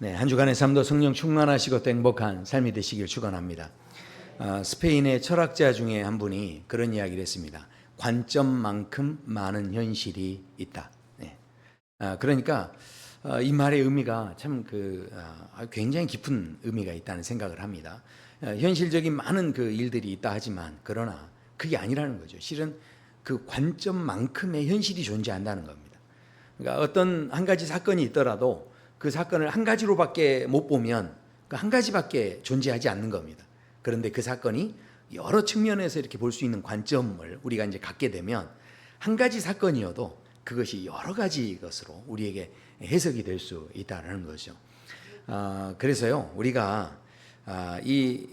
네, 한 주간의 삶도 성령 충만하시고 또 행복한 삶이 되시길 축원합니다. 스페인의 철학자 중에 한 분이 그런 이야기를 했습니다. 관점만큼 많은 현실이 있다. 네. 그러니까 이 말의 의미가 참 굉장히 깊은 의미가 있다는 생각을 합니다. 현실적인 많은 그 일들이 있다 하지만 그러나 그게 아니라는 거죠. 실은 그 관점만큼의 현실이 존재한다는 겁니다. 그러니까 어떤 한 가지 사건이 있더라도 그 사건을 한 가지로밖에 못 보면 그 한 가지밖에 존재하지 않는 겁니다. 그런데 그 사건이 여러 측면에서 이렇게 볼 수 있는 관점을 우리가 이제 갖게 되면 한 가지 사건이어도 그것이 여러 가지 것으로 우리에게 해석이 될 수 있다는 거죠. 그래서요, 우리가 이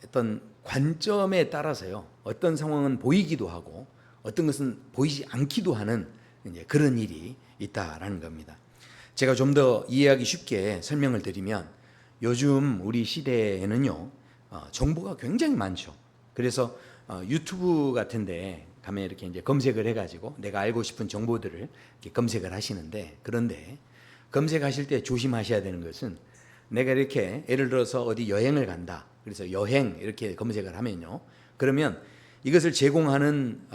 어떤 관점에 따라서요, 어떤 상황은 보이기도 하고 어떤 것은 보이지 않기도 하는 이제 그런 일이 있다라는 겁니다. 제가 좀 더 이해하기 쉽게 설명을 드리면 요즘 우리 시대에는요, 정보가 굉장히 많죠. 그래서 유튜브 같은데 가면 이렇게 이제 검색을 해가지고 내가 알고 싶은 정보들을 이렇게 검색을 하시는데, 그런데 검색하실 때 조심하셔야 되는 것은 내가 이렇게 예를 들어서 어디 여행을 간다. 그래서 여행 이렇게 검색을 하면요, 그러면 이것을 제공하는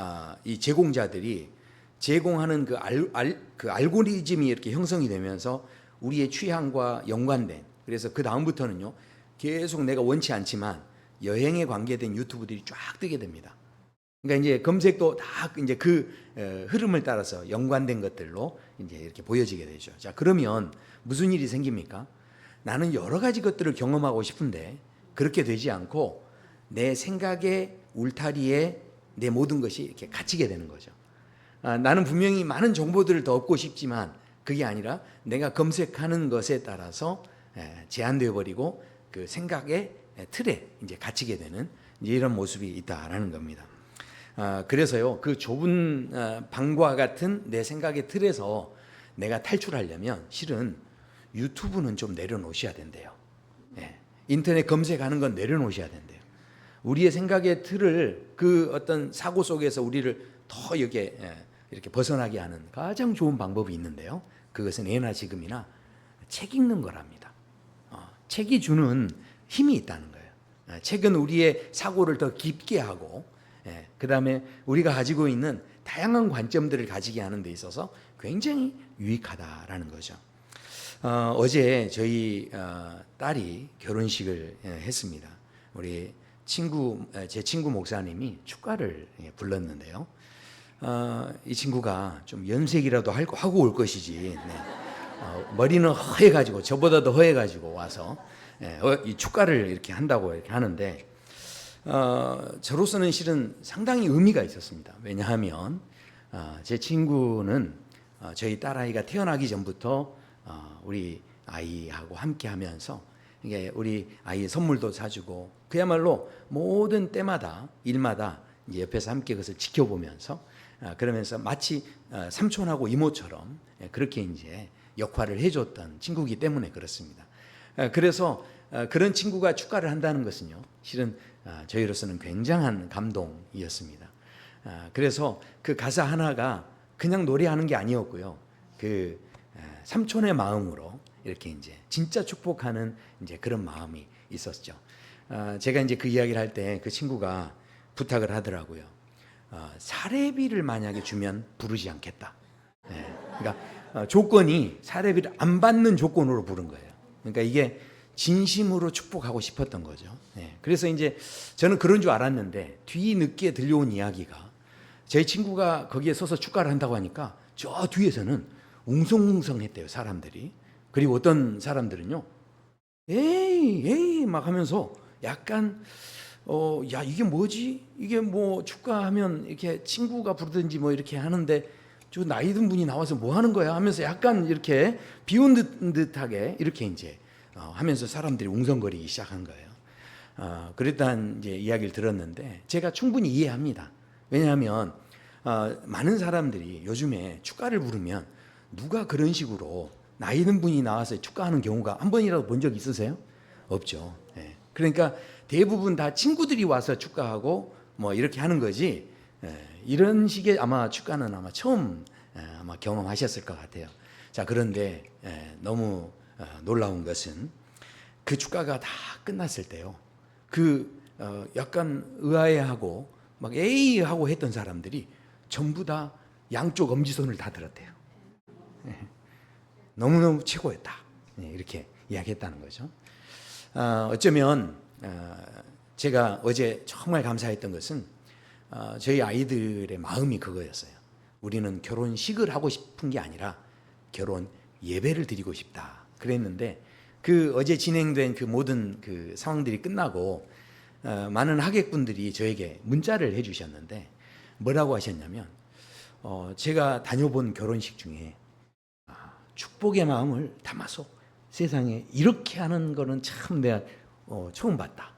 이 제공자들이 제공하는 그 알고리즘이 이렇게 형성이 되면서 우리의 취향과 연관된, 그래서 그 다음부터는요 계속 내가 원치 않지만 여행에 관계된 유튜브들이 쫙 뜨게 됩니다. 그러니까 이제 검색도 다 이제 그 흐름을 따라서 연관된 것들로 이제 이렇게 보여지게 되죠. 자, 그러면 무슨 일이 생깁니까? 나는 여러 가지 것들을 경험하고 싶은데 그렇게 되지 않고 내 생각의 울타리에 내 모든 것이 이렇게 갇히게 되는 거죠. 나는 분명히 많은 정보들을 더 얻고 싶지만 그게 아니라 내가 검색하는 것에 따라서 제한되어 버리고 그 생각의 틀에 이제 갇히게 되는 이런 모습이 있다라는 겁니다. 그래서요, 그 좁은 방과 같은 내 생각의 틀에서 내가 탈출하려면 실은 유튜브는 좀 내려놓으셔야 된대요. 인터넷 검색하는 건 내려놓으셔야 된대요. 우리의 생각의 틀을 그 어떤 사고 속에서 우리를 더 이렇게 벗어나게 하는 가장 좋은 방법이 있는데요. 그것은 예나 지금이나 책 읽는 거랍니다. 책이 주는 힘이 있다는 거예요. 책은 우리의 사고를 더 깊게 하고, 그 다음에 우리가 가지고 있는 다양한 관점들을 가지게 하는 데 있어서 굉장히 유익하다라는 거죠. 어제 저희 딸이 결혼식을 했습니다. 우리 제 친구 목사님이 축가를 불렀는데요. 이 친구가 좀 연색이라도 하고 올 것이지, 머리는 허해가지고 저보다 더 허해가지고 와서 이 축가를 이렇게 한다고 이렇게 하는데, 저로서는 실은 상당히 의미가 있었습니다. 왜냐하면 제 친구는 저희 딸아이가 태어나기 전부터 우리 아이하고 함께 하면서 이게 우리 아이의 선물도 사주고 그야말로 모든 때마다 일마다 이제 옆에서 함께 그것을 지켜보면서 그러면서 마치 삼촌하고 이모처럼 그렇게 이제 역할을 해줬던 친구이기 때문에 그렇습니다. 그래서 그런 친구가 축가를 한다는 것은요, 실은 저희로서는 굉장한 감동이었습니다. 그래서 그 가사 하나가 그냥 노래하는 게 아니었고요, 그 삼촌의 마음으로 이렇게 이제 진짜 축복하는 이제 그런 마음이 있었죠. 제가 이제 그 이야기를 할 때 그 친구가 부탁을 하더라고요. 사례비를 만약에 주면 부르지 않겠다. 그러니까 조건이 사례비를 안 받는 조건으로 부른 거예요. 그러니까 이게 진심으로 축복하고 싶었던 거죠. 그래서 이제 저는 그런 줄 알았는데 뒤늦게 들려온 이야기가, 저희 친구가 거기에 서서 축가를 한다고 하니까 저 뒤에서는 웅성웅성했대요, 사람들이. 그리고 어떤 사람들은요, 에이 막 하면서 약간 야, 이게 뭐지? 이게 뭐 축가하면 이렇게 친구가 부르든지 뭐 이렇게 하는데 저 나이 든 분이 나와서 뭐 하는 거야? 하면서 약간 이렇게 비운 듯하게 이렇게 이제 하면서 사람들이 웅성거리기 시작한 거예요. 그랬다는 이제 이야기를 들었는데 제가 충분히 이해합니다. 왜냐하면 많은 사람들이 요즘에 축가를 부르면 누가 그런 식으로 나이 든 분이 나와서 축가하는 경우가 한 번이라도 본 적 있으세요? 없죠. 그러니까 대부분 다 친구들이 와서 축가하고 뭐 이렇게 하는 거지, 이런 식의 아마 축가는 아마 처음 아마 경험하셨을 것 같아요. 자, 그런데 너무 놀라운 것은 그 축가가 다 끝났을 때요. 약간 의아해하고 막 에이하고 했던 사람들이 전부 다 양쪽 엄지손을 다 들었대요. 너무너무 최고였다. 이렇게 이야기했다는 거죠. 어쩌면 제가 어제 정말 감사했던 것은 저희 아이들의 마음이 그거였어요. 우리는 결혼식을 하고 싶은 게 아니라 결혼 예배를 드리고 싶다. 그랬는데 어제 진행된 그 모든 그 상황들이 끝나고 많은 하객분들이 저에게 문자를 해주셨는데 뭐라고 하셨냐면 제가 다녀본 결혼식 중에 축복의 마음을 담아서 세상에 이렇게 하는 거는 참 내가 처음 봤다.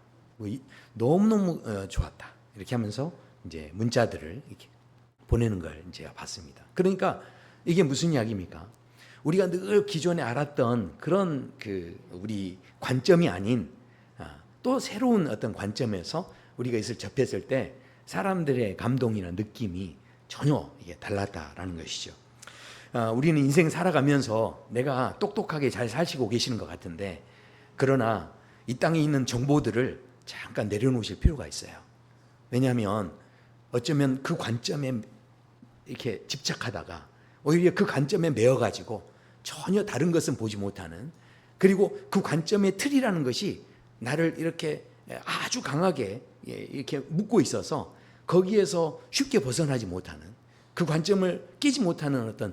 너무너무 좋았다. 이렇게 하면서 이제 문자들을 이렇게 보내는 걸 제가 봤습니다. 그러니까 이게 무슨 이야기입니까? 우리가 늘 기존에 알았던 그런 우리 관점이 아닌 또 새로운 어떤 관점에서 우리가 이것을 접했을 때 사람들의 감동이나 느낌이 전혀 이게 달랐다라는 것이죠. 우리는 인생 살아가면서 내가 똑똑하게 잘 사시고 계시는 것 같은데 그러나 이 땅에 있는 정보들을 잠깐 내려놓으실 필요가 있어요. 왜냐하면 어쩌면 그 관점에 이렇게 집착하다가 오히려 그 관점에 매여가지고 전혀 다른 것은 보지 못하는, 그리고 그 관점의 틀이라는 것이 나를 이렇게 아주 강하게 이렇게 묶고 있어서 거기에서 쉽게 벗어나지 못하는, 그 관점을 깨지 못하는 어떤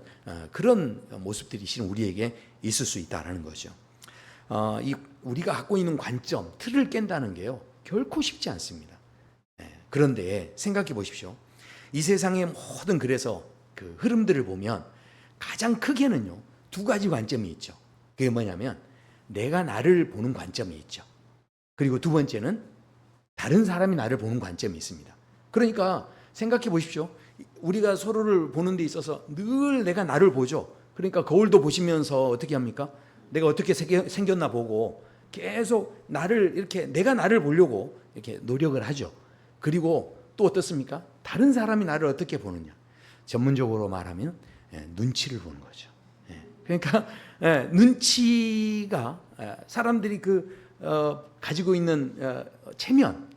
그런 모습들이 실은 우리에게 있을 수 있다는 거죠. 우리가 갖고 있는 관점, 틀을 깬다는 게요 결코 쉽지 않습니다. 그런데 생각해 보십시오. 이 세상의 모든 그래서 그 흐름들을 보면 가장 크게는요 두 가지 관점이 있죠. 그게 뭐냐면 내가 나를 보는 관점이 있죠. 그리고 두 번째는 다른 사람이 나를 보는 관점이 있습니다. 그러니까 생각해 보십시오. 우리가 서로를 보는 데 있어서 늘 내가 나를 보죠. 그러니까 거울도 보시면서 어떻게 합니까? 내가 어떻게 생겼나 보고 계속 내가 나를 보려고 이렇게 노력을 하죠. 그리고 또 어떻습니까? 다른 사람이 나를 어떻게 보느냐? 전문적으로 말하면 눈치를 보는 거죠. 그러니까 눈치가 사람들이 가지고 있는 체면,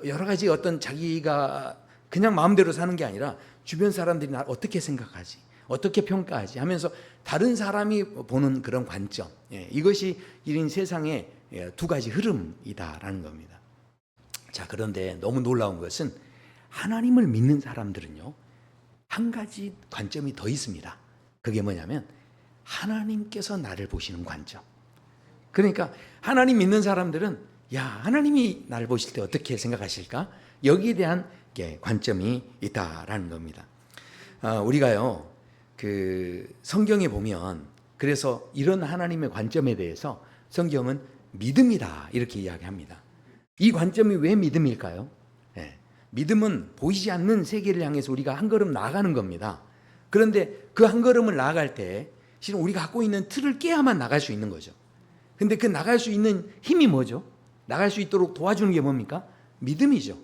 여러 가지 어떤 자기가 그냥 마음대로 사는 게 아니라 주변 사람들이 나를 어떻게 생각하지, 어떻게 평가하지 하면서 다른 사람이 보는 그런 관점, 이것이 이런 세상의 두 가지 흐름이다라는 겁니다. 자, 그런데 너무 놀라운 것은 하나님을 믿는 사람들은요 한 가지 관점이 더 있습니다. 그게 뭐냐면 하나님께서 나를 보시는 관점. 그러니까 하나님 믿는 사람들은 하나님이 나를 보실 때 어떻게 생각하실까? 여기에 대한 관점이 있다라는 겁니다. 우리가요 성경에 보면 그래서 이런 하나님의 관점에 대해서 성경은 믿음이다 이렇게 이야기합니다. 이 관점이 왜 믿음일까요? 믿음은 보이지 않는 세계를 향해서 우리가 한 걸음 나아가는 겁니다. 그런데 그 한 걸음을 나아갈 때 실은 우리가 갖고 있는 틀을 깨야만 나갈 수 있는 거죠. 근데 그 나갈 수 있는 힘이 뭐죠? 나갈 수 있도록 도와주는 게 뭡니까? 믿음이죠.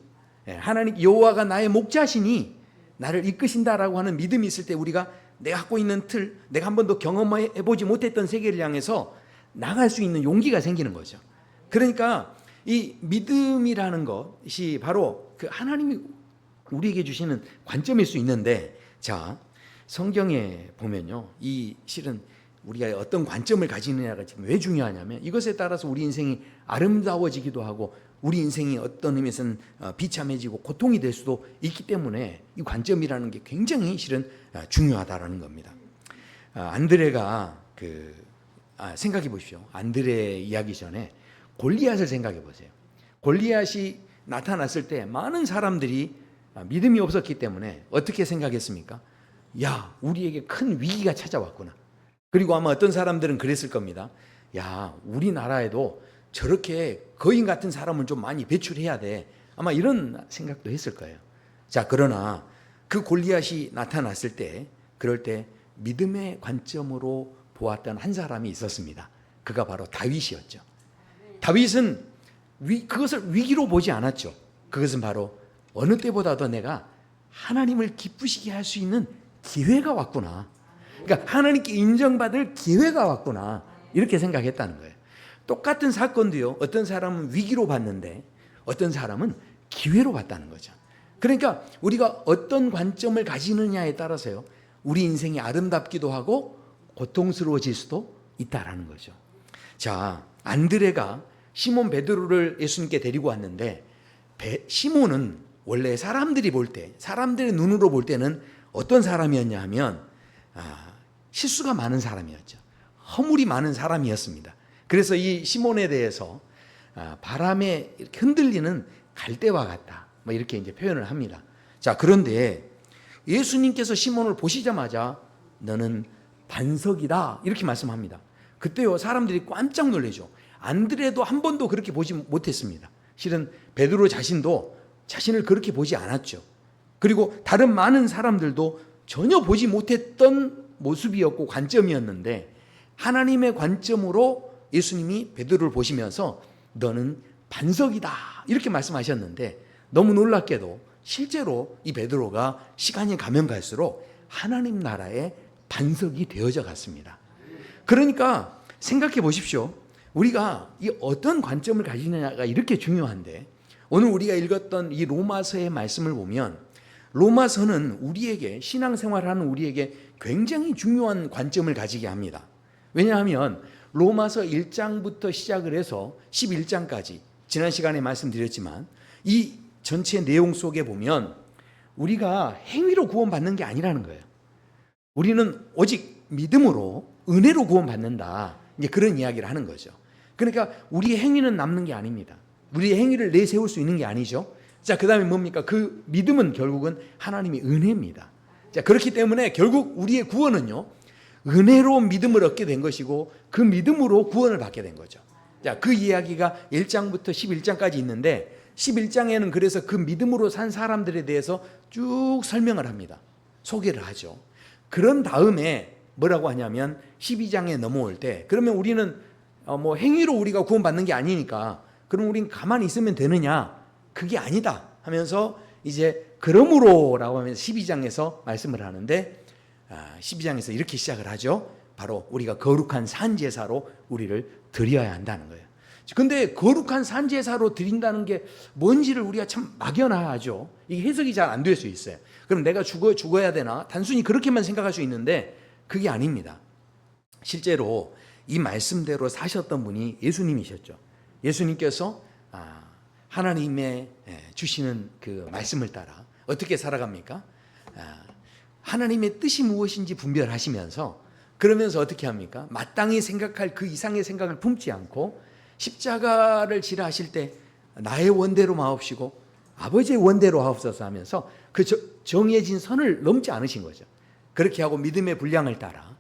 하나님 여호와가 나의 목자시니 나를 이끄신다라고 하는 믿음이 있을 때 우리가 내가 갖고 있는 틀, 내가 한 번도 경험해보지 못했던 세계를 향해서 나갈 수 있는 용기가 생기는 거죠. 그러니까 이 믿음이라는 것이 바로 그 하나님이 우리에게 주시는 관점일 수 있는데, 자, 성경에 보면요, 이 실은 우리가 어떤 관점을 가지느냐가 지금 왜 중요하냐면 이것에 따라서 우리 인생이 아름다워지기도 하고 우리 인생이 어떤 의미에서는 비참해지고 고통이 될 수도 있기 때문에 이 관점이라는 게 굉장히 실은 중요하다라는 겁니다. 안드레가 생각해 보십시오. 안드레 이야기 전에 골리앗을 생각해 보세요. 골리앗이 나타났을 때 많은 사람들이 믿음이 없었기 때문에 어떻게 생각했습니까? 우리에게 큰 위기가 찾아왔구나. 그리고 아마 어떤 사람들은 그랬을 겁니다. 우리나라에도 저렇게 거인 같은 사람을 좀 많이 배출해야 돼. 아마 이런 생각도 했을 거예요. 자, 그러나 그 골리앗이 나타났을 때, 그럴 때 믿음의 관점으로 보았던 한 사람이 있었습니다. 그가 바로 다윗이었죠. 다윗은 그것을 위기로 보지 않았죠. 그것은 바로 어느 때보다도 내가 하나님을 기쁘시게 할 수 있는 기회가 왔구나. 그러니까 하나님께 인정받을 기회가 왔구나. 이렇게 생각했다는 거예요. 똑같은 사건도요, 어떤 사람은 위기로 봤는데 어떤 사람은 기회로 봤다는 거죠. 그러니까 우리가 어떤 관점을 가지느냐에 따라서요, 우리 인생이 아름답기도 하고 고통스러워질 수도 있다라는 거죠. 자, 안드레가 시몬 베드로를 예수님께 데리고 왔는데 시몬은 원래 사람들이 볼 때, 사람들의 눈으로 볼 때는 어떤 사람이었냐 하면 실수가 많은 사람이었죠. 허물이 많은 사람이었습니다. 그래서 이 시몬에 대해서 바람에 흔들리는 갈대와 같다, 뭐 이렇게 이제 표현을 합니다. 자, 그런데 예수님께서 시몬을 보시자마자 너는 반석이다 이렇게 말씀합니다. 그때요, 사람들이 깜짝 놀라죠. 안드레도 한 번도 그렇게 보지 못했습니다. 실은 베드로 자신도 자신을 그렇게 보지 않았죠. 그리고 다른 많은 사람들도 전혀 보지 못했던 모습이었고 관점이었는데, 하나님의 관점으로 예수님이 베드로를 보시면서 너는 반석이다 이렇게 말씀하셨는데, 너무 놀랍게도 실제로 이 베드로가 시간이 가면 갈수록 하나님 나라의 반석이 되어져 갔습니다. 그러니까 생각해 보십시오. 우리가 이 어떤 관점을 가지느냐가 이렇게 중요한데, 오늘 우리가 읽었던 이 로마서의 말씀을 보면 로마서는 우리에게, 신앙생활하는 우리에게 굉장히 중요한 관점을 가지게 합니다. 왜냐하면 로마서 1장부터 시작을 해서 11장까지 지난 시간에 말씀드렸지만 이 전체 내용 속에 보면 우리가 행위로 구원받는 게 아니라는 거예요. 우리는 오직 믿음으로, 은혜로 구원받는다, 이제 그런 이야기를 하는 거죠. 그러니까 우리의 행위는 남는 게 아닙니다. 우리의 행위를 내세울 수 있는 게 아니죠. 자, 그 다음에 뭡니까? 그 믿음은 결국은 하나님의 은혜입니다. 자, 그렇기 때문에 결국 우리의 구원은요, 은혜로 믿음을 얻게 된 것이고 그 믿음으로 구원을 받게 된 거죠. 자, 그 이야기가 1장부터 11장까지 있는데 11장에는 그래서 그 믿음으로 산 사람들에 대해서 쭉 설명을 합니다. 소개를 하죠. 그런 다음에 뭐라고 하냐면 12장에 넘어올 때, 그러면 우리는 뭐 행위로 우리가 구원받는 게 아니니까 그럼 우린 가만히 있으면 되느냐? 그게 아니다 하면서 이제 그러므로라고 하면서 12장에서 말씀을 하는데 12장에서 이렇게 시작을 하죠. 바로 우리가 거룩한 산제사로 우리를 드려야 한다는 거예요. 근데 거룩한 산제사로 드린다는 게 뭔지를 우리가 참 막연하죠. 이게 해석이 잘 안 될 수 있어요. 그럼 내가 죽어야 되나? 단순히 그렇게만 생각할 수 있는데 그게 아닙니다. 실제로 이 말씀대로 사셨던 분이 예수님이셨죠. 예수님께서 하나님의 주시는 그 말씀을 따라 어떻게 살아갑니까? 하나님의 뜻이 무엇인지 분별하시면서, 그러면서 어떻게 합니까? 마땅히 생각할 그 이상의 생각을 품지 않고 십자가를 지라 하실 때 나의 원대로 마옵시고 아버지의 원대로 하옵소서 하면서 그 정해진 선을 넘지 않으신 거죠. 그렇게 하고 믿음의 분량을 따라,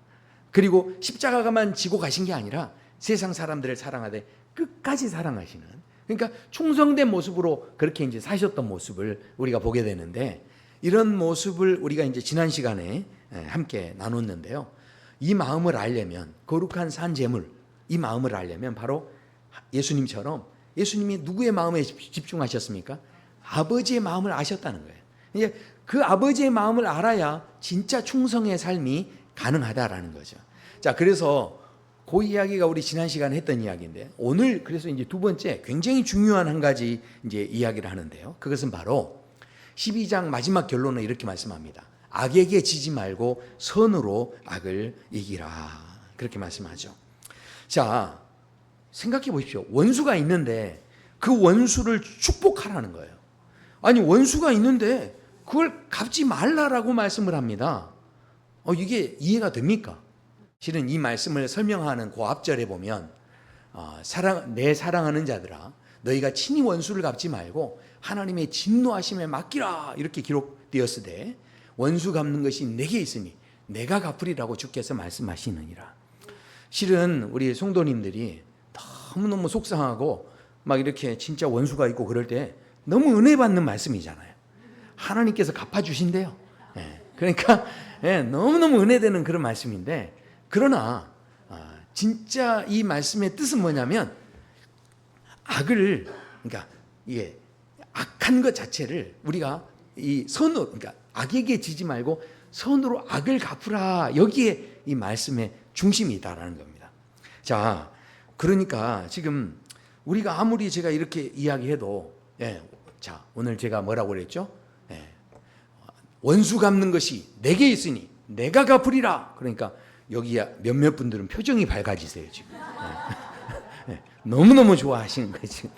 그리고 십자가만 지고 가신 게 아니라 세상 사람들을 사랑하되 끝까지 사랑하시는, 그러니까 충성된 모습으로 그렇게 이제 사셨던 모습을 우리가 보게 되는데, 이런 모습을 우리가 이제 지난 시간에 함께 나눴는데요. 이 마음을 알려면, 거룩한 산 제물, 이 마음을 알려면 바로 예수님처럼, 예수님이 누구의 마음에 집중하셨습니까? 아버지의 마음을 아셨다는 거예요. 이제 그 아버지의 마음을 알아야 진짜 충성의 삶이 가능하다라는 거죠. 자, 그래서 그 이야기가 우리 지난 시간에 했던 이야기인데, 오늘 그래서 이제 두 번째 굉장히 중요한 한 가지 이제 이야기를 하는데요. 그것은 바로 12장 마지막 결론은 이렇게 말씀합니다. 악에게 지지 말고 선으로 악을 이기라. 그렇게 말씀하죠. 자, 생각해 보십시오. 원수가 있는데 그 원수를 축복하라는 거예요. 아니, 원수가 있는데 그걸 갚지 말라라고 말씀을 합니다. 이게 이해가 됩니까? 실은 이 말씀을 설명하는 그 앞절에 보면 내 사랑하는 자들아, 너희가 친히 원수를 갚지 말고 하나님의 진노하심에 맡기라, 이렇게 기록되었으되 원수 갚는 것이 내게 있으니 내가 갚으리라고 주께서 말씀하시느니라. 실은 우리 성도님들이 너무너무 속상하고 막 이렇게 진짜 원수가 있고 그럴 때 너무 은혜 받는 말씀이잖아요. 하나님께서 갚아주신대요. 그러니까 너무너무 은혜되는 그런 말씀인데, 그러나 진짜 이 말씀의 뜻은 뭐냐면 악을, 그러니까 이게 악한 것 자체를 우리가 이 선으로, 그러니까 악에게 지지 말고 선으로 악을 갚으라, 여기에 이 말씀의 중심이 있다라는 겁니다. 자, 그러니까 지금 우리가 아무리 제가 이렇게 이야기해도, 자, 오늘 제가 뭐라고 그랬죠? 원수 갚는 것이 내게 있으니 내가 갚으리라. 그러니까 여기 몇몇 분들은 표정이 밝아지세요 지금. 너무너무 좋아하시는 거예요 지금.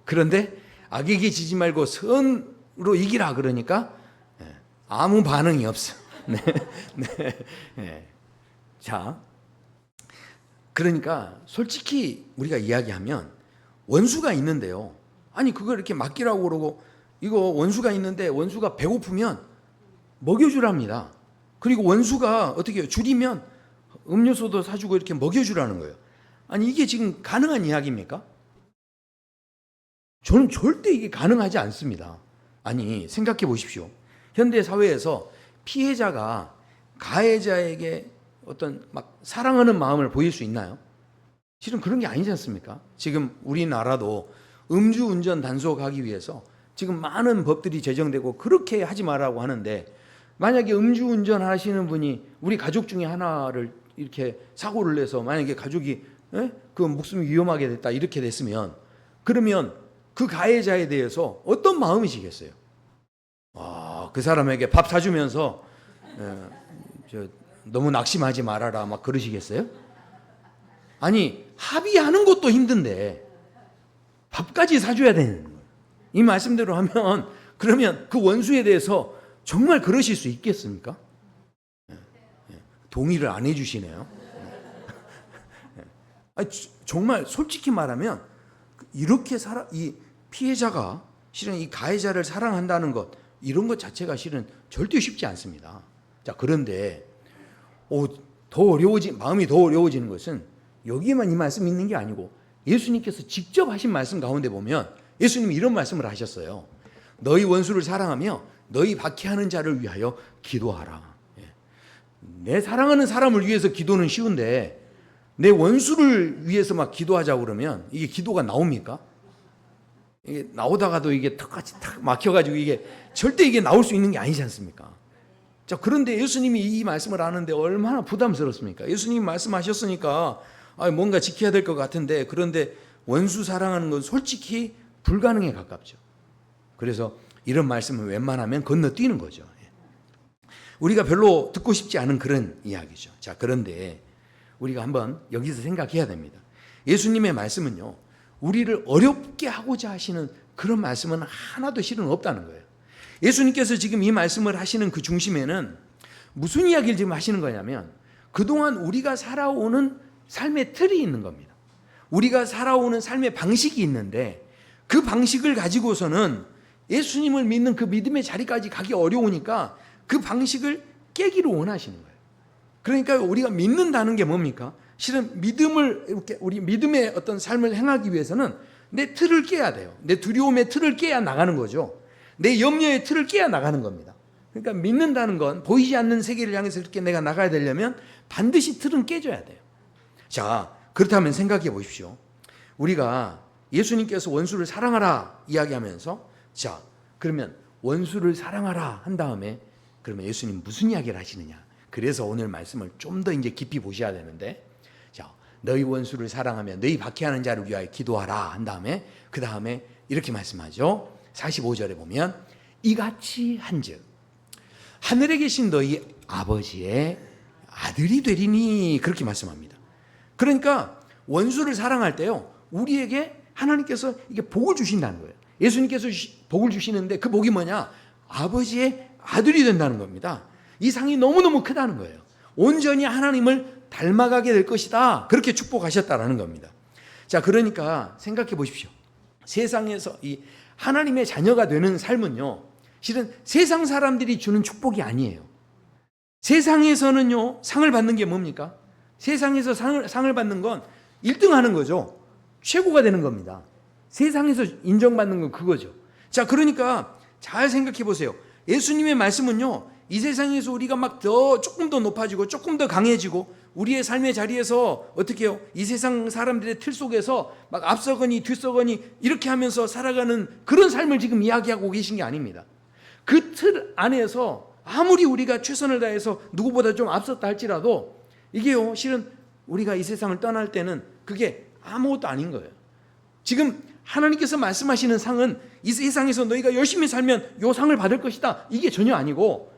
그런데 악에게 지지 말고 선으로 이기라 그러니까 아무 반응이 없어. 자, 그러니까 솔직히 우리가 이야기하면 원수가 있는데요. 아니 그걸 이렇게 맡기라고 그러고, 이거 원수가 있는데 원수가 배고프면 먹여주랍니다. 그리고 원수가 어떻게 해요? 줄이면 음료수도 사주고 이렇게 먹여주라는 거예요. 아니 이게 지금 가능한 이야기입니까? 저는 절대 이게 가능하지 않습니다. 아니 생각해 보십시오. 현대 사회에서 피해자가 가해자에게 어떤 막 사랑하는 마음을 보일 수 있나요? 실은 그런 게 아니지 않습니까? 지금 우리나라도 음주운전 단속하기 위해서 지금 많은 법들이 제정되고 그렇게 하지 말라고 하는데, 만약에 음주운전 하시는 분이 우리 가족 중에 하나를 이렇게 사고를 내서 만약에 가족이 그 목숨이 위험하게 됐다 이렇게 됐으면, 그러면 그 가해자에 대해서 어떤 마음이시겠어요? 그 사람에게 밥 사주면서 너무 낙심하지 말아라 막 그러시겠어요? 아니 합의하는 것도 힘든데 밥까지 사줘야 되는 거예요. 이 말씀대로 하면 그러면 그 원수에 대해서 정말 그러실 수 있겠습니까? 동의를 안 해주시네요. 아니, 정말 솔직히 말하면 이렇게 이 피해자가 실은 이 가해자를 사랑한다는 것, 이런 것 자체가 실은 절대 쉽지 않습니다. 자, 그런데 마음이 더 어려워지는 것은 여기에만 이 말씀이 있는 게 아니고 예수님께서 직접 하신 말씀 가운데 보면 예수님이 이런 말씀을 하셨어요. 너희 원수를 사랑하며 너희 박해하는 자를 위하여 기도하라. 내 사랑하는 사람을 위해서 기도는 쉬운데 내 원수를 위해서 막 기도하자고 그러면 이게 기도가 나옵니까? 이게 나오다가도 이게 턱같이 탁 막혀가지고 이게 절대 이게 나올 수 있는 게 아니지 않습니까? 자, 그런데 예수님이 이 말씀을 하는데 얼마나 부담스럽습니까? 예수님이 말씀하셨으니까 뭔가 지켜야 될 것 같은데, 그런데 원수 사랑하는 건 솔직히 불가능에 가깝죠. 그래서 이런 말씀은 웬만하면 건너뛰는 거죠. 우리가 별로 듣고 싶지 않은 그런 이야기죠. 자, 그런데 우리가 한번 여기서 생각해야 됩니다. 예수님의 말씀은요, 우리를 어렵게 하고자 하시는 그런 말씀은 하나도 실은 없다는 거예요. 예수님께서 지금 이 말씀을 하시는 그 중심에는 무슨 이야기를 지금 하시는 거냐면, 그동안 우리가 살아오는 삶의 틀이 있는 겁니다. 우리가 살아오는 삶의 방식이 있는데 그 방식을 가지고서는 예수님을 믿는 그 믿음의 자리까지 가기 어려우니까 그 방식을 깨기를 원하시는 거예요. 그러니까 우리가 믿는다는 게 뭡니까? 실은 믿음을 이렇게 우리 믿음의 어떤 삶을 행하기 위해서는 내 틀을 깨야 돼요. 내 두려움의 틀을 깨야 나가는 거죠. 내 염려의 틀을 깨야 나가는 겁니다. 그러니까 믿는다는 건 보이지 않는 세계를 향해서 이렇게 내가 나가야 되려면 반드시 틀은 깨져야 돼요. 자, 그렇다면 생각해 보십시오. 우리가 예수님께서 원수를 사랑하라 이야기하면서, 자, 그러면 원수를 사랑하라 한 다음에 그러면 예수님 무슨 이야기를 하시느냐? 그래서 오늘 말씀을 좀 더 이제 깊이 보셔야 되는데, 자, 너희 원수를 사랑하며 너희 박해하는 자를 위하여 기도하라 한 다음에 그 다음에 이렇게 말씀하죠. 45절에 보면 이같이 한즉 하늘에 계신 너희 아버지의 아들이 되리니, 그렇게 말씀합니다. 그러니까 원수를 사랑할 때요, 우리에게 하나님께서 이게 복을 주신다는 거예요. 예수님께서 복을 주시는데 그 복이 뭐냐? 아버지의 아들이 된다는 겁니다. 이 상이 너무너무 크다는 거예요. 온전히 하나님을 닮아가게 될 것이다, 그렇게 축복하셨다라는 겁니다. 자, 그러니까 생각해 보십시오. 세상에서 이 하나님의 자녀가 되는 삶은요, 실은 세상 사람들이 주는 축복이 아니에요. 세상에서는요, 상을 받는 게 뭡니까? 세상에서 상을 받는 건 1등 하는 거죠. 최고가 되는 겁니다. 세상에서 인정받는 건 그거죠. 자, 그러니까 잘 생각해 보세요. 예수님의 말씀은요, 이 세상에서 우리가 막 조금 더 높아지고 조금 더 강해지고 우리의 삶의 자리에서 어떻게 해요? 이 세상 사람들의 틀 속에서 막 앞서거니 뒤서거니 이렇게 하면서 살아가는 그런 삶을 지금 이야기하고 계신 게 아닙니다. 그 틀 안에서 아무리 우리가 최선을 다해서 누구보다 좀 앞섰다 할지라도 이게요, 실은 우리가 이 세상을 떠날 때는 그게 아무것도 아닌 거예요. 지금 하나님께서 말씀하시는 상은 이 세상에서 너희가 열심히 살면 요 상을 받을 것이다, 이게 전혀 아니고,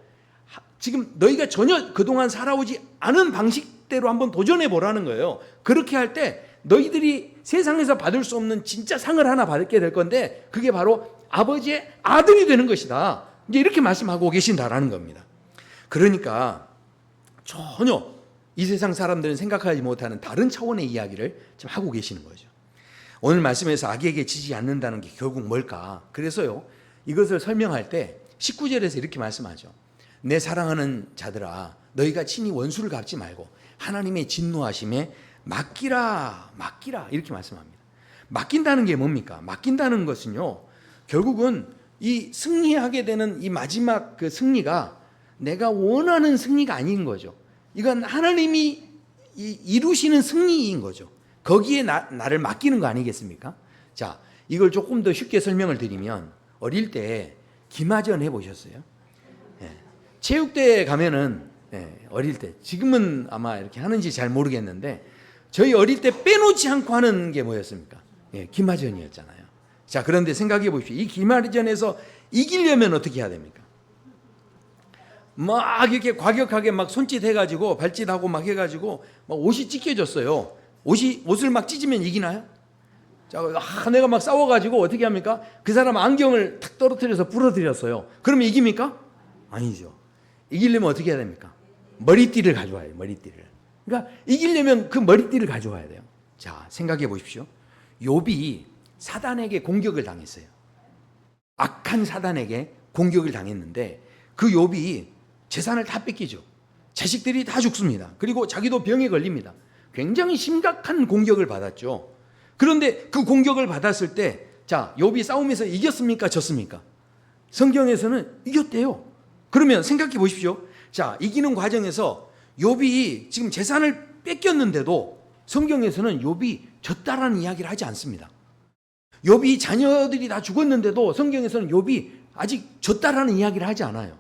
지금 너희가 전혀 그동안 살아오지 않은 방식대로 한번 도전해 보라는 거예요. 그렇게 할 때 너희들이 세상에서 받을 수 없는 진짜 상을 하나 받게 될 건데, 그게 바로 아버지의 아들이 되는 것이다, 이제 이렇게 말씀하고 계신다라는 겁니다. 그러니까 전혀 이 세상 사람들은 생각하지 못하는 다른 차원의 이야기를 지금 하고 계시는 거죠. 오늘 말씀에서 악에게 지지 않는다는 게 결국 뭘까? 그래서요, 이것을 설명할 때 19절에서 이렇게 말씀하죠. 내 사랑하는 자들아, 너희가 친히 원수를 갚지 말고 하나님의 진노하심에 맡기라, 맡기라, 이렇게 말씀합니다. 맡긴다는 게 뭡니까? 맡긴다는 것은요, 결국은 이 승리하게 되는 이 마지막 그 승리가 내가 원하는 승리가 아닌 거죠. 이건 하나님이 이루시는 승리인 거죠. 거기에 나를 맡기는 거 아니겠습니까? 자, 이걸 조금 더 쉽게 설명을 드리면, 어릴 때 기마전 해보셨어요? 체육대회 가면은, 어릴 때, 지금은 아마 이렇게 하는지 잘 모르겠는데, 저희 어릴 때 빼놓지 않고 하는 게 뭐였습니까? 기마전이었잖아요. 자, 그런데 생각해 보십시오. 이 기마전에서 이기려면 어떻게 해야 됩니까? 막 이렇게 과격하게 막 손짓 해가지고, 발짓하고 막 해가지고, 막 옷이 찢겨졌어요. 옷을 막 찢으면 이기나요? 자, 내가 막 싸워가지고 어떻게 합니까? 그 사람 안경을 탁 떨어뜨려서 부러뜨렸어요. 그러면 이깁니까? 아니죠. 이기려면 어떻게 해야 됩니까? 머리띠를 가져와야 돼요. 머리띠를. 그러니까 이기려면 그 머리띠를 가져와야 돼요. 자, 생각해 보십시오. 욥이 사단에게 공격을 당했어요. 악한 사단에게 공격을 당했는데, 그 욥이 재산을 다 뺏기죠. 자식들이 다 죽습니다. 그리고 자기도 병에 걸립니다. 굉장히 심각한 공격을 받았죠. 그런데 그 공격을 받았을 때, 자, 욥이 싸움에서 이겼습니까? 졌습니까? 성경에서는 이겼대요. 그러면 생각해 보십시오. 자, 이기는 과정에서 욥이 지금 재산을 뺏겼는데도 성경에서는 욥이 졌다라는 이야기를 하지 않습니다. 욥이 자녀들이 다 죽었는데도 성경에서는 욥이 아직 졌다라는 이야기를 하지 않아요.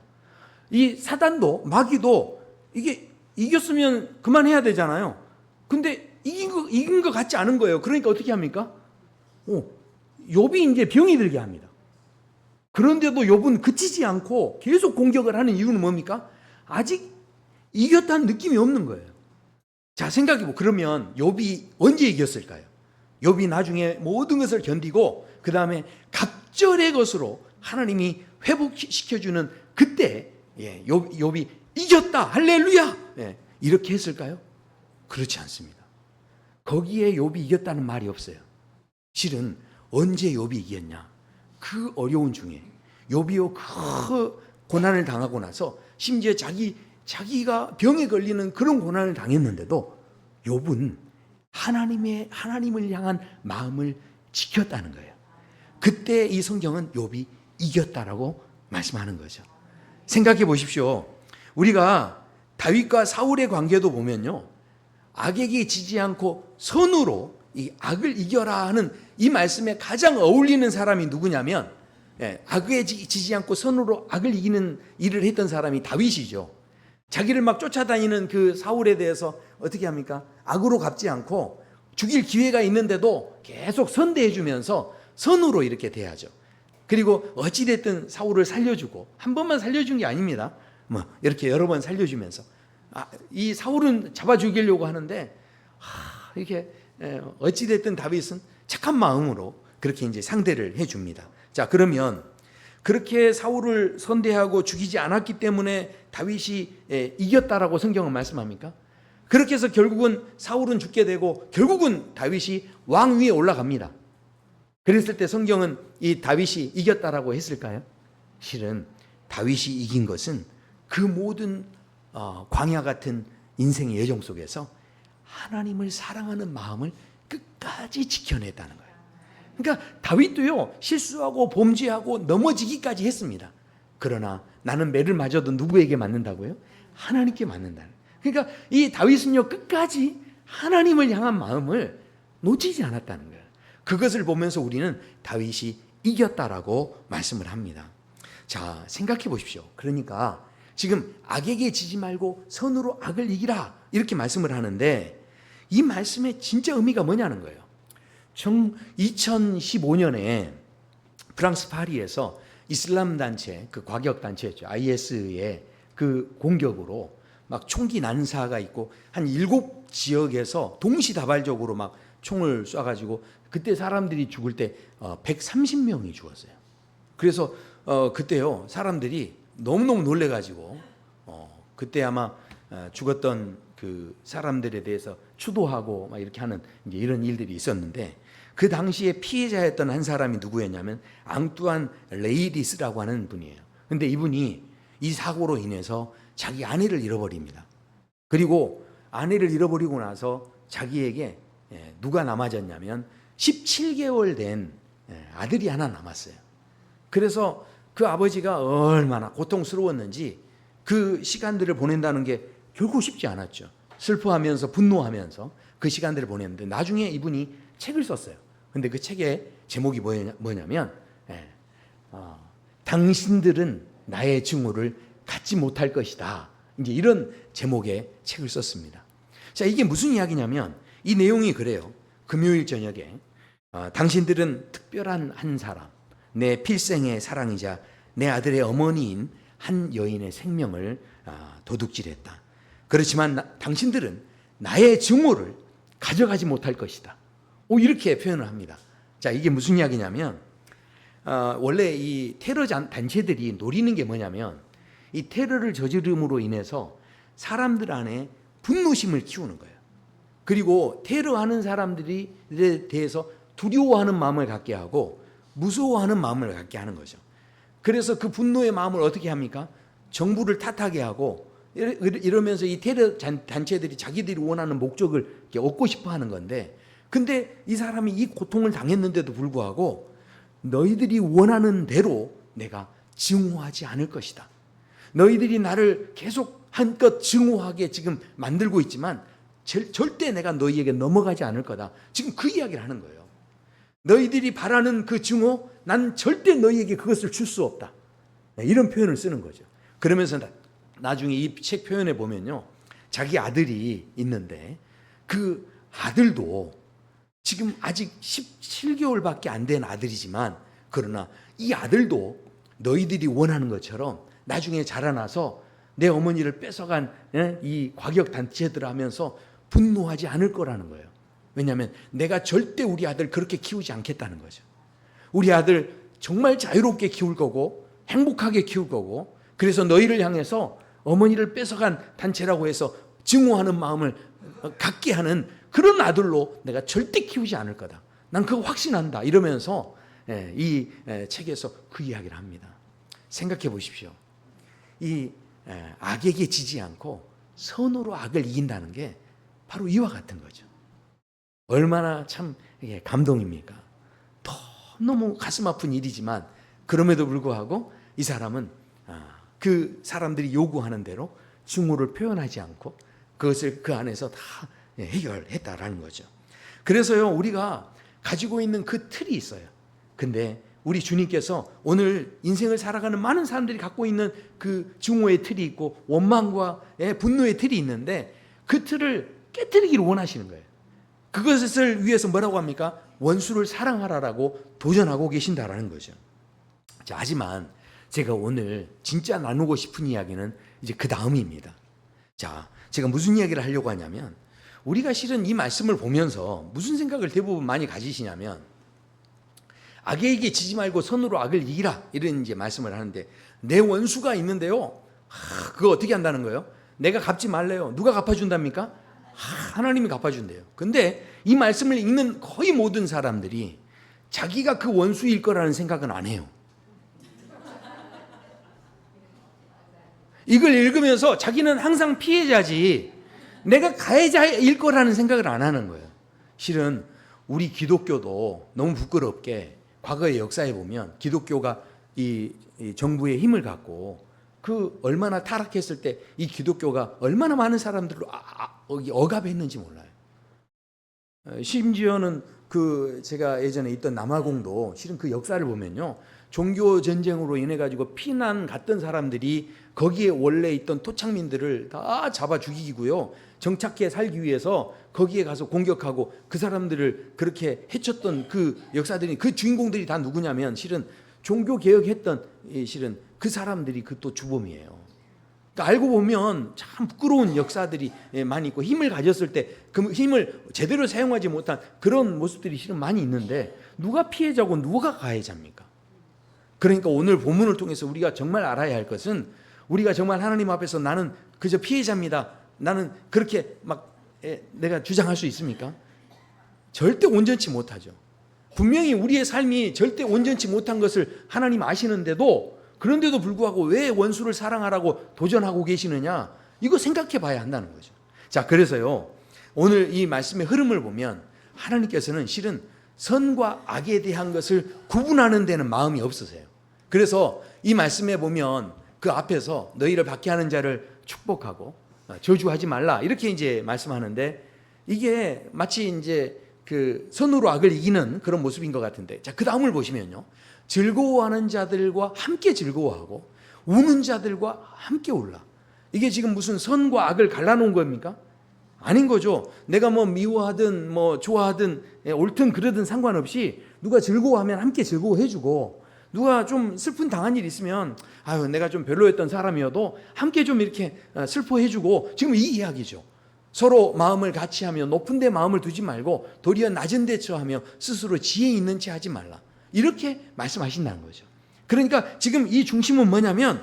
이 사단도, 마귀도 이게 이겼으면 그만해야 되잖아요. 근데 이긴 것 같지 않은 거예요. 그러니까 어떻게 합니까? 욥이 이제 병이 들게 합니다. 그런데도 욥은 그치지 않고 계속 공격을 하는 이유는 뭡니까? 아직 이겼다는 느낌이 없는 거예요. 자, 생각해보. 그러면 욥이 언제 이겼을까요? 욥이 나중에 모든 것을 견디고 그 다음에 갑절의 것으로 하나님이 회복시켜주는 그때, 욥이 이겼다, 할렐루야, 이렇게 했을까요? 그렇지 않습니다. 거기에 욥이 이겼다는 말이 없어요. 실은 언제 욥이 이겼냐? 그 어려운 중에 욥이요, 그 고난을 당하고 나서 심지어 자기가 병에 걸리는 그런 고난을 당했는데도 욥은 하나님을 향한 마음을 지켰다는 거예요. 그때 이 성경은 욥이 이겼다라고 말씀하는 거죠. 생각해 보십시오. 우리가 다윗과 사울의 관계도 보면요, 악에게 지지 않고 선으로 이 악을 이겨라 하는 이 말씀에 가장 어울리는 사람이 누구냐면, 악에 지지 않고 선으로 악을 이기는 일을 했던 사람이 다윗이죠. 자기를 막 쫓아다니는 그 사울에 대해서 어떻게 합니까? 악으로 갚지 않고 죽일 기회가 있는데도 계속 선대해 주면서 선으로 이렇게 대하죠. 그리고 어찌됐든 사울을 살려주고, 한 번만 살려준 게 아닙니다. 이렇게 여러 번 살려주면서, 이 사울은 잡아 죽이려고 하는데, 이렇게 어찌됐든 다윗은 착한 마음으로 그렇게 이제 상대를 해줍니다. 자, 그러면 그렇게 사울을 선대하고 죽이지 않았기 때문에 다윗이 이겼다라고 성경은 말씀합니까? 그렇게 해서 결국은 사울은 죽게 되고 결국은 다윗이 왕 위에 올라갑니다. 그랬을 때 성경은 이 다윗이 이겼다라고 했을까요? 실은 다윗이 이긴 것은 그 모든 광야 같은 인생의 여정 속에서 하나님을 사랑하는 마음을 끝까지 지켜냈다는 거예요. 그러니까 다윗도요, 실수하고 범죄하고 넘어지기까지 했습니다. 그러나 나는 매를 맞아도 누구에게 맞는다고요? 하나님께 맞는다는. 그러니까 이 다윗은요, 끝까지 하나님을 향한 마음을 놓치지 않았다는 거예요. 그것을 보면서 우리는 다윗이 이겼다라고 말씀을 합니다. 자, 생각해 보십시오. 그러니까 지금 악에게 지지 말고 선으로 악을 이기라, 이렇게 말씀을 하는데, 이 말씀의 진짜 의미가 뭐냐는 거예요. 2015년에 프랑스 파리에서 이슬람 단체, 그 과격 단체였죠. IS의 그 공격으로 막 총기 난사가 있고 한 7지역에서 동시다발적으로 막 총을 쏴가지고 그때 사람들이 죽을 때 130명이 죽었어요. 그래서 그때요 사람들이 너무너무 놀래가지고 그때 아마 죽었던 그 사람들에 대해서 추도하고 막 이렇게 하는 이제 이런 일들이 있었는데, 그 당시에 피해자였던 한 사람이 누구였냐면 앙뚜안 레이리스라고 하는 분이에요. 근데 이분이 이 사고로 인해서 자기 아내를 잃어버립니다. 그리고 아내를 잃어버리고 나서 자기에게 누가 남아졌냐면 17개월 된 아들이 하나 남았어요. 그래서 그 아버지가 얼마나 고통스러웠는지 그 시간들을 보낸다는 게 결코 쉽지 않았죠. 슬퍼하면서 분노하면서 그 시간들을 보냈는데 나중에 이분이 책을 썼어요. 근데 그 책의 제목이 뭐냐면 당신들은 나의 증오를 갖지 못할 것이다. 이제 이런 제목의 책을 썼습니다. 자, 이게 무슨 이야기냐면 이 내용이 그래요. 금요일 저녁에 당신들은 특별한 한 사람, 내 필생의 사랑이자 내 아들의 어머니인 한 여인의 생명을 도둑질했다. 그렇지만 당신들은 나의 증오를 가져가지 못할 것이다. 이렇게 표현을 합니다. 자, 이게 무슨 이야기냐면 원래 이 테러 단체들이 노리는 게 뭐냐면 이 테러를 저지름으로 인해서 사람들 안에 분노심을 키우는 거예요. 그리고 테러하는 사람들에 대해서 두려워하는 마음을 갖게 하고 무서워하는 마음을 갖게 하는 거죠. 그래서 그 분노의 마음을 어떻게 합니까? 정부를 탓하게 하고 이러면서 이 테러 단체들이 자기들이 원하는 목적을 얻고 싶어 하는 건데, 근데 이 사람이 이 고통을 당했는데도 불구하고 너희들이 원하는 대로 내가 증오하지 않을 것이다. 너희들이 나를 계속 한껏 증오하게 지금 만들고 있지만 절대 내가 너희에게 넘어가지 않을 거다. 지금 그 이야기를 하는 거예요. 너희들이 바라는 그 증오, 난 절대 너희에게 그것을 줄 수 없다. 이런 표현을 쓰는 거죠. 그러면서 나중에 이 책 표현에 보면요, 자기 아들이 있는데 그 아들도 지금 아직 17개월밖에 안 된 아들이지만, 그러나 이 아들도 너희들이 원하는 것처럼 나중에 자라나서 내 어머니를 뺏어간 이 과격 단체들 하면서 분노하지 않을 거라는 거예요. 왜냐하면 내가 절대 우리 아들 그렇게 키우지 않겠다는 거죠. 우리 아들 정말 자유롭게 키울 거고 행복하게 키울 거고, 그래서 너희를 향해서 어머니를 뺏어간 단체라고 해서 증오하는 마음을 갖게 하는 그런 아들로 내가 절대 키우지 않을 거다. 난 그거 확신한다. 이러면서 이 책에서 그 이야기를 합니다. 생각해 보십시오. 이 악에게 지지 않고 선으로 악을 이긴다는 게 바로 이와 같은 거죠. 얼마나 참 감동입니까? 너무 가슴 아픈 일이지만 그럼에도 불구하고 이 사람은 그 사람들이 요구하는 대로 증오를 표현하지 않고 그것을 그 안에서 다 해결했다라는 거죠. 그래서요, 우리가 가지고 있는 그 틀이 있어요. 근데 우리 주님께서 오늘 인생을 살아가는 많은 사람들이 갖고 있는 그 증오의 틀이 있고 원망과 분노의 틀이 있는데 그 틀을 깨뜨리기를 원하시는 거예요. 그것을 위해서 뭐라고 합니까? 원수를 사랑하라라고 도전하고 계신다라는 거죠. 자, 하지만 제가 오늘 진짜 나누고 싶은 이야기는 이제 그 다음입니다. 자, 제가 무슨 이야기를 하려고 하냐면, 우리가 실은 이 말씀을 보면서 무슨 생각을 대부분 많이 가지시냐면, 악에게 지지 말고 선으로 악을 이기라, 이런 이제 말씀을 하는데, 내 원수가 있는데요, 그거 어떻게 한다는 거예요? 내가 갚지 말래요. 누가 갚아준답니까? 하나님이 갚아준대요. 근데 이 말씀을 읽는 거의 모든 사람들이 자기가 그 원수일 거라는 생각은 안 해요. 이걸 읽으면서 자기는 항상 피해자지 내가 가해자일 거라는 생각을 안 하는 거예요. 실은 우리 기독교도 너무 부끄럽게 과거의 역사에 보면 기독교가 이 정부의 힘을 갖고 그 얼마나 타락했을 때 이 기독교가 얼마나 많은 사람들로 억압했는지 몰라요. 심지어는 그 제가 예전에 있던 남아공도 실은 그 역사를 보면요, 종교 전쟁으로 인해 가지고 피난 갔던 사람들이 거기에 원래 있던 토착민들을 다 잡아 죽이고요, 정착해 살기 위해서 거기에 가서 공격하고 그 사람들을 그렇게 해쳤던 그 역사들이, 그 주인공들이 다 누구냐면 실은 종교 개혁했던 실은 그 사람들이 그 또 주범이에요. 그러니까 알고 보면 참 부끄러운 역사들이 많이 있고, 힘을 가졌을 때 그 힘을 제대로 사용하지 못한 그런 모습들이 실은 많이 있는데, 누가 피해자고 누가 가해자입니까? 그러니까 오늘 본문을 통해서 우리가 정말 알아야 할 것은, 우리가 정말 하나님 앞에서 나는 그저 피해자입니다, 나는 그렇게 막 내가 주장할 수 있습니까? 절대 온전치 못하죠. 분명히 우리의 삶이 절대 온전치 못한 것을 하나님 아시는데도, 그런데도 불구하고 왜 원수를 사랑하라고 도전하고 계시느냐, 이거 생각해 봐야 한다는 거죠. 자, 그래서요, 오늘 이 말씀의 흐름을 보면 하나님께서는 실은 선과 악에 대한 것을 구분하는 데는 마음이 없으세요. 그래서 이 말씀에 보면 그 앞에서 너희를 박해하는 자를 축복하고 저주하지 말라, 이렇게 이제 말씀하는데, 이게 마치 이제 그 선으로 악을 이기는 그런 모습인 것 같은데, 자, 그 다음을 보시면요, 즐거워하는 자들과 함께 즐거워하고 우는 자들과 함께 울라. 이게 지금 무슨 선과 악을 갈라놓은 겁니까? 아닌 거죠. 내가 뭐 미워하든 뭐 좋아하든 옳든 그러든 상관없이 누가 즐거워하면 함께 즐거워해주고, 누가 좀 슬픈 당한 일 있으면 아유 내가 좀 별로였던 사람이어도 함께 좀 이렇게 슬퍼해주고, 지금 이 이야기죠. 서로 마음을 같이 하며 높은 데 마음을 두지 말고 도리어 낮은 데 처하며 스스로 지혜 있는 채 하지 말라, 이렇게 말씀하신다는 거죠. 그러니까 지금 이 중심은 뭐냐면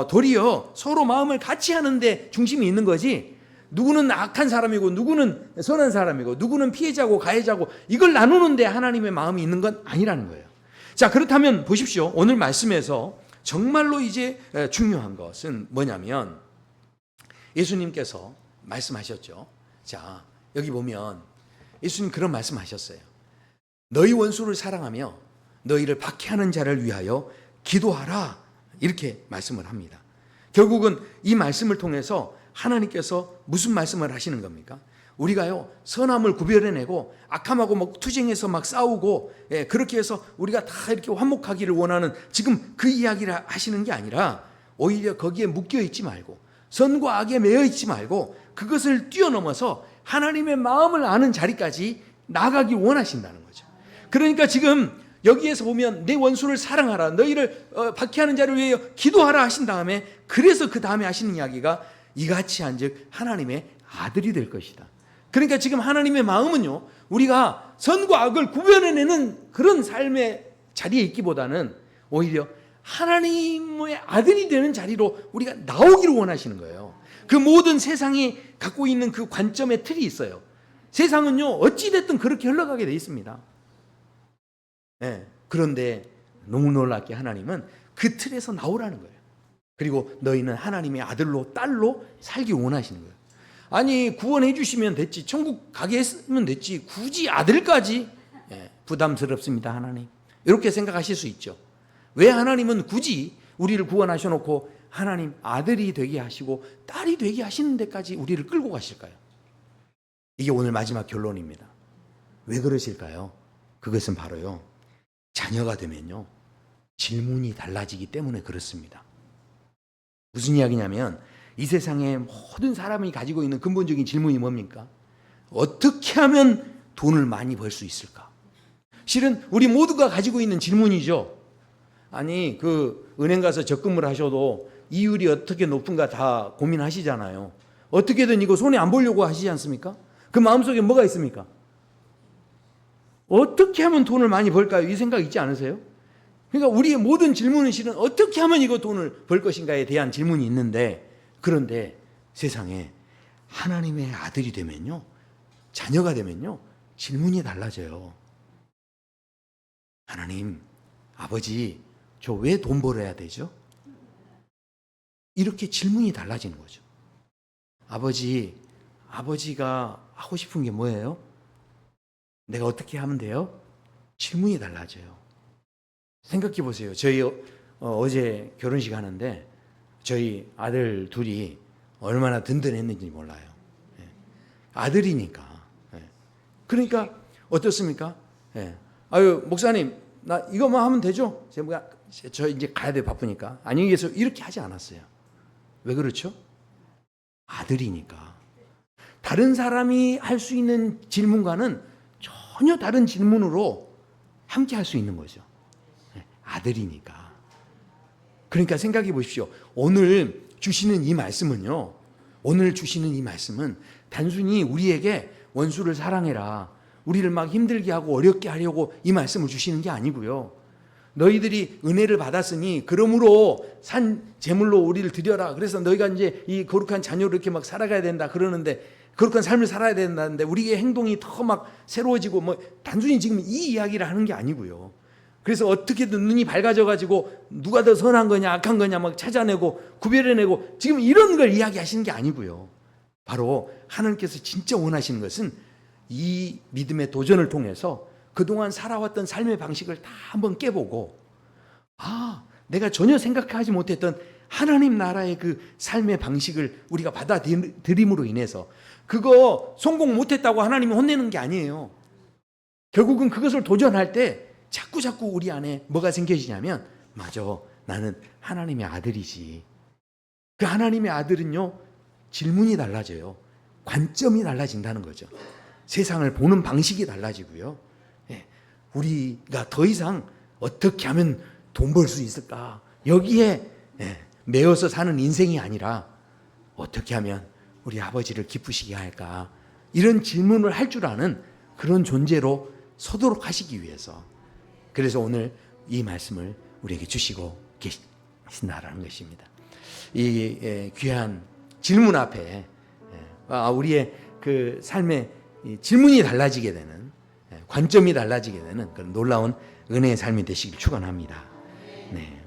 도리어 서로 마음을 같이 하는데 중심이 있는 거지, 누구는 악한 사람이고 누구는 선한 사람이고 누구는 피해자고 가해자고 이걸 나누는데 하나님의 마음이 있는 건 아니라는 거예요. 자, 그렇다면 보십시오. 오늘 말씀에서 정말로 이제 중요한 것은 뭐냐면, 예수님께서 말씀하셨죠. 자, 여기 보면 예수님 그런 말씀하셨어요. 너희 원수를 사랑하며 너희를 박해하는 자를 위하여 기도하라, 이렇게 말씀을 합니다. 결국은 이 말씀을 통해서 하나님께서 무슨 말씀을 하시는 겁니까? 우리가요, 선함을 구별해내고 악함하고 막 투쟁해서 막 싸우고 그렇게 해서 우리가 다 이렇게 화목하기를 원하는 지금 그 이야기를 하시는 게 아니라, 오히려 거기에 묶여 있지 말고 선과 악에 매여 있지 말고 그것을 뛰어넘어서 하나님의 마음을 아는 자리까지 나가기 원하신다는 거죠. 그러니까 지금 여기에서 보면 내 원수를 사랑하라, 너희를 박해하는 자를 위하여 기도하라 하신 다음에, 그래서 그 다음에 하시는 이야기가 이같이 한즉 하나님의 아들이 될 것이다. 그러니까 지금 하나님의 마음은요, 우리가 선과 악을 구별해내는 그런 삶의 자리에 있기보다는 오히려 하나님의 아들이 되는 자리로 우리가 나오기를 원하시는 거예요. 그 모든 세상이 갖고 있는 그 관점의 틀이 있어요. 세상은요, 어찌됐든 그렇게 흘러가게 돼 있습니다. 네, 그런데 너무 놀랍게 하나님은 그 틀에서 나오라는 거예요. 그리고 너희는 하나님의 아들로 딸로 살기 원하시는 거예요. 아니, 구원해 주시면 됐지, 천국 가게 했으면 됐지, 굳이 아들까지? 부담스럽습니다, 하나님. 이렇게 생각하실 수 있죠. 왜 하나님은 굳이 우리를 구원하셔놓고 하나님 아들이 되게 하시고 딸이 되게 하시는 데까지 우리를 끌고 가실까요? 이게 오늘 마지막 결론입니다. 왜 그러실까요? 그것은 바로요, 자녀가 되면요, 질문이 달라지기 때문에 그렇습니다. 무슨 이야기냐면, 이 세상의 모든 사람이 가지고 있는 근본적인 질문이 뭡니까? 어떻게 하면 돈을 많이 벌 수 있을까? 실은 우리 모두가 가지고 있는 질문이죠. 아니, 그 은행 가서 적금을 하셔도 이율이 어떻게 높은가 다 고민하시잖아요. 어떻게든 이거 손해 안 보려고 하시지 않습니까? 그 마음속에 뭐가 있습니까? 어떻게 하면 돈을 많이 벌까요? 이 생각 있지 않으세요? 그러니까 우리의 모든 질문은 실은 어떻게 하면 이거 돈을 벌 것인가에 대한 질문이 있는데, 그런데 세상에 하나님의 아들이 되면요, 자녀가 되면요, 질문이 달라져요. 하나님, 아버지, 저 왜 돈 벌어야 되죠? 이렇게 질문이 달라지는 거죠. 아버지가 하고 싶은 게 뭐예요? 내가 어떻게 하면 돼요? 질문이 달라져요. 생각해 보세요. 저희 어제 결혼식 하는데 저희 아들 둘이 얼마나 든든했는지 몰라요. 아들이니까. 그러니까 어떻습니까? 아유, 목사님, 나 이것만 하면 되죠? 저 이제 가야 돼, 바쁘니까. 안녕히 계세요. 이렇게 하지 않았어요. 왜 그렇죠? 아들이니까. 다른 사람이 할 수 있는 질문과는 전혀 다른 질문으로 함께 할 수 있는 거죠. 아들이니까. 그러니까 생각해 보십시오. 오늘 주시는 이 말씀은요. 오늘 주시는 이 말씀은 단순히 우리에게 원수를 사랑해라, 우리를 막 힘들게 하고 어렵게 하려고 이 말씀을 주시는 게 아니고요. 너희들이 은혜를 받았으니 그러므로 산 제물로 우리를 드려라. 그래서 너희가 이제 이 거룩한 자녀로 이렇게 막 살아가야 된다 그러는데, 거룩한 삶을 살아야 된다는데 우리의 행동이 더 막 새로워지고, 뭐 단순히 지금 이 이야기를 하는 게 아니고요. 그래서 어떻게든 눈이 밝아져 가지고 누가 더 선한 거냐 악한 거냐 막 찾아내고 구별해내고 지금 이런 걸 이야기하시는 게 아니고요. 바로 하나님께서 진짜 원하시는 것은 이 믿음의 도전을 통해서 그동안 살아왔던 삶의 방식을 다 한번 깨보고, 내가 전혀 생각하지 못했던 하나님 나라의 그 삶의 방식을 우리가 받아들임으로 인해서 그거 성공 못했다고 하나님이 혼내는 게 아니에요. 결국은 그것을 도전할 때 자꾸 우리 안에 뭐가 생겨지냐면, 맞아, 나는 하나님의 아들이지. 그 하나님의 아들은요, 질문이 달라져요. 관점이 달라진다는 거죠. 세상을 보는 방식이 달라지고요. 우리가 더 이상 어떻게 하면 돈 벌 수 있을까, 여기에 매여서 사는 인생이 아니라 어떻게 하면 우리 아버지를 기쁘시게 할까, 이런 질문을 할 줄 아는 그런 존재로 서도록 하시기 위해서, 그래서 오늘 이 말씀을 우리에게 주시고 계신다라는 것입니다. 이 귀한 질문 앞에 우리의 그 삶의 질문이 달라지게 되는, 관점이 달라지게 되는 그런 놀라운 은혜의 삶이 되시길 축원합니다. 네.